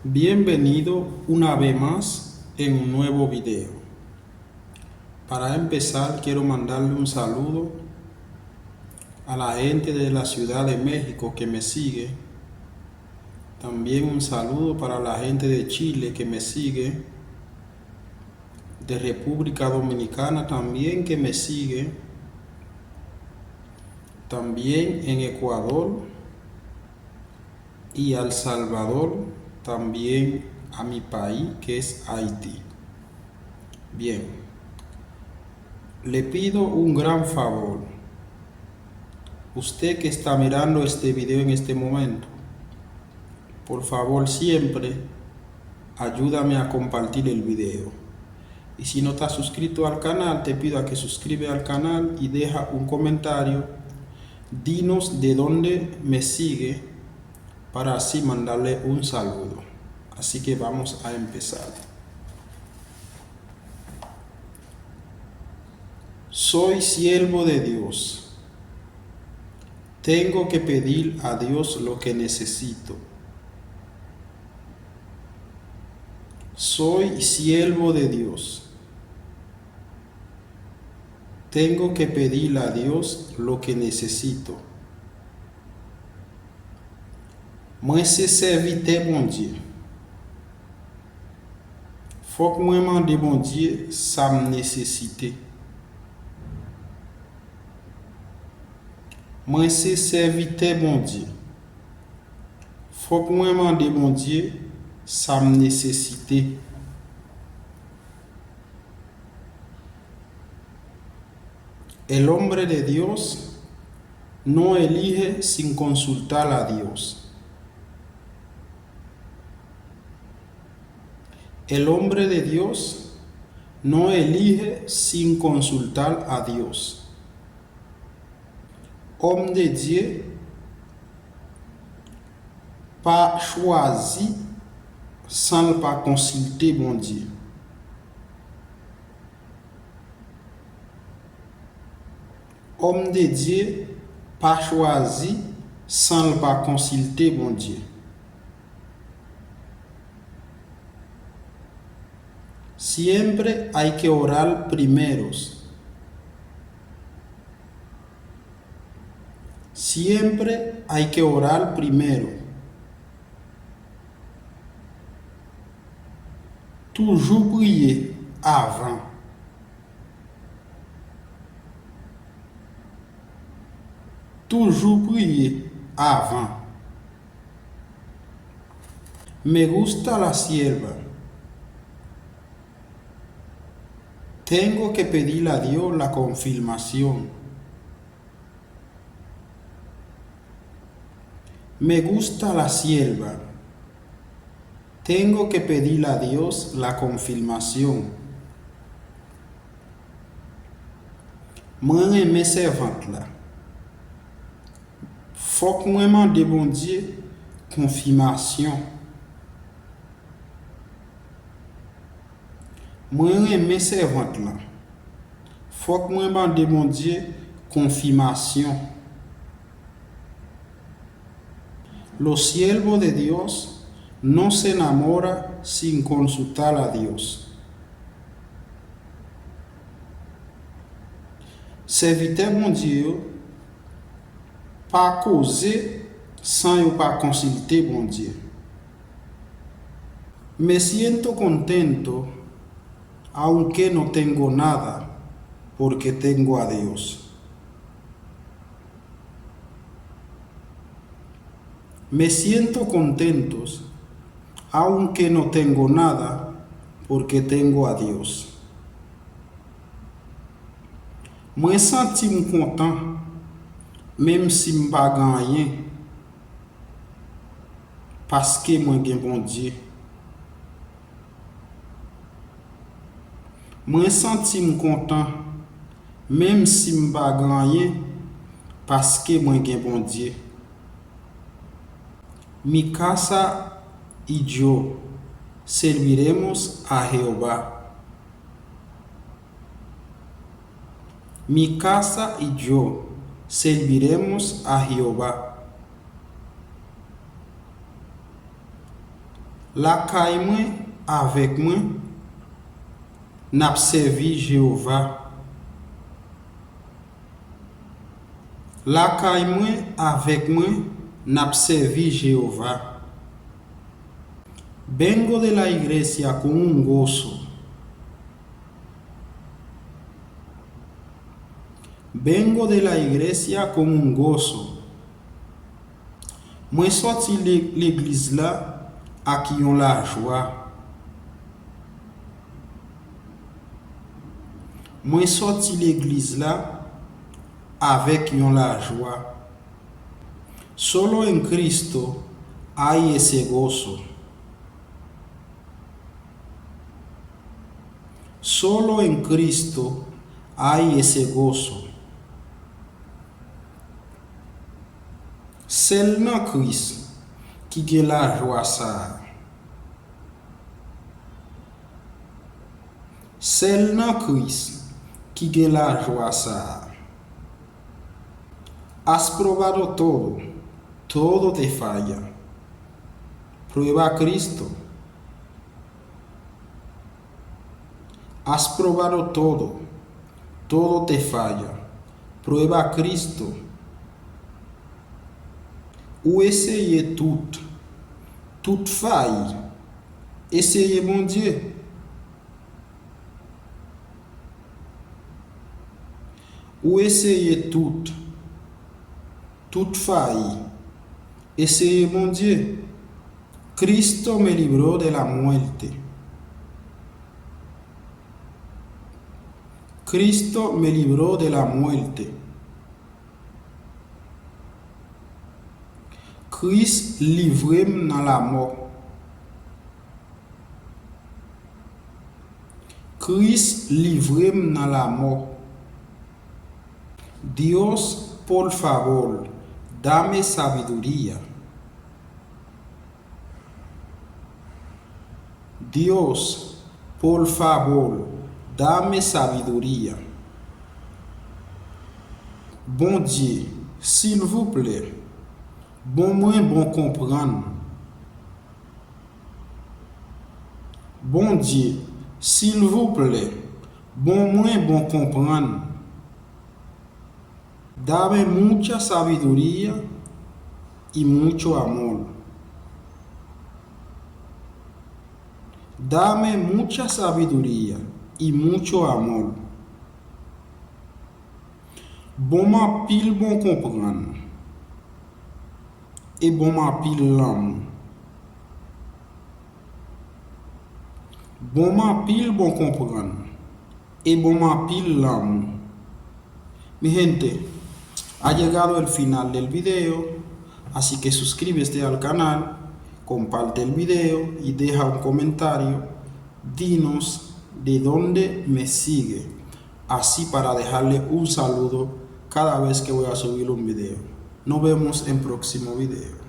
Bienvenido una vez más en un nuevo video. Para empezar quiero mandarle un saludo a la gente de la Ciudad de México que me sigue. También un saludo para la gente de Chile que me sigue. De República Dominicana también que me sigue. También en Ecuador y El Salvador. También a mi país que es Haití. Bien, le pido un gran favor. Usted que está mirando este video en este momento, por favor siempre ayúdame a compartir el video. Y si no estás suscrito al canal, te pido a que suscribas al canal y deja un comentario. Dinos de dónde me sigue para así mandarle un saludo. Así que vamos a empezar. Soy siervo de Dios. Tengo que pedir a Dios lo que necesito. Soy siervo de Dios. Tengo que pedir a Dios lo que necesito. Moi se servite bon Dieu. Faut que moi mande bon Dieu sa me nécessité. Moi se servite bon Dieu. Faut que moi mande bon Dieu sa me nécessité. El hombre de Dios no elige sin consultar a Dios. El hombre de Dios no elige sin consultar a Dios. Homme de Dieu pas choisi sans pas consulter bon Dieu. Homme de Dieu pas choisi sans pas consulter bon Dieu. Siempre hay que orar primeros. Siempre hay que orar primero. Toujours prier avant. Toujours prier avant. Me gusta la sierva. Tengo que pedirle a Dios la confirmación. Me gusta la sierva. Tengo que pedirle a Dios la confirmación. Moi aime servante là. Faut que moi mande bon Dieu confirmation. Moi aime servante là. Faut que moi mande bon Dieu confirmation. Los siervos de Dios no se enamora sin consultar a Dios. Serviteur mon Dieu, pas causer sans pas consulter bon Dieu. Me siento contento aunque no tengo nada porque tengo a Dios. Me siento contento aunque no tengo nada porque tengo a Dios. Moi senti content même si je n'ai pas rien parce que moi j'ai bon Dieu. Moi senti content même si je n'ai pas rien parce que moi j'ai bon Dieu. Mi casa y yo serviremos a Jehová. Mi casa y yo serviremos a Jehová. La kay mwen avek mwen nap servi Jehova. La kay mwen avek mwen nap servi Jehova. Vengo de la iglesia con un gozo. Vengo de la iglesia con un gozo. Mwen sorti l'église la ak yon la joie. Mwen sorti l'église la avec yon la joie. Solo en Cristo hay ese gozo. Solo en Cristo hay ese gozo. Sel nan Christ qui gen la joie ça. Sel nan Christ qui gen la joie ça. Has probado todo, todo te falla. Prueba a Cristo. Has probado todo, todo te falla. Prueba a Cristo. Ou essayer tout faille. Essayez mon Dieu. Ou essayer tout faille. Essayez mon Dieu. Cristo me libró de la muerte. Cristo me libró de la muerte. Christ livrem dans la mort. Christ livrem dans la mort. Dios, por favor, dame sabiduría. Dios, por favor, dame sabiduría. Bon Dieu, s'il vous plaît, bon moins bon comprendre. Bon Dieu, s'il vous plaît, bon moins bon comprendre. Dame mucha sabiduría y mucho amor. Dame mucha sabiduría y mucho amor. Bon ma pile bon comprendre. Et bon ma pile l'amour. Bon ma pile bon comprendre. Et bon ma pile l'amour. Mi gente, ha llegado el final del video, así que suscríbete al canal, comparte el video y deja un comentario. Dinos de dónde me sigue, así para dejarle un saludo cada vez que voy a subir un video. Nos vemos en próximo video.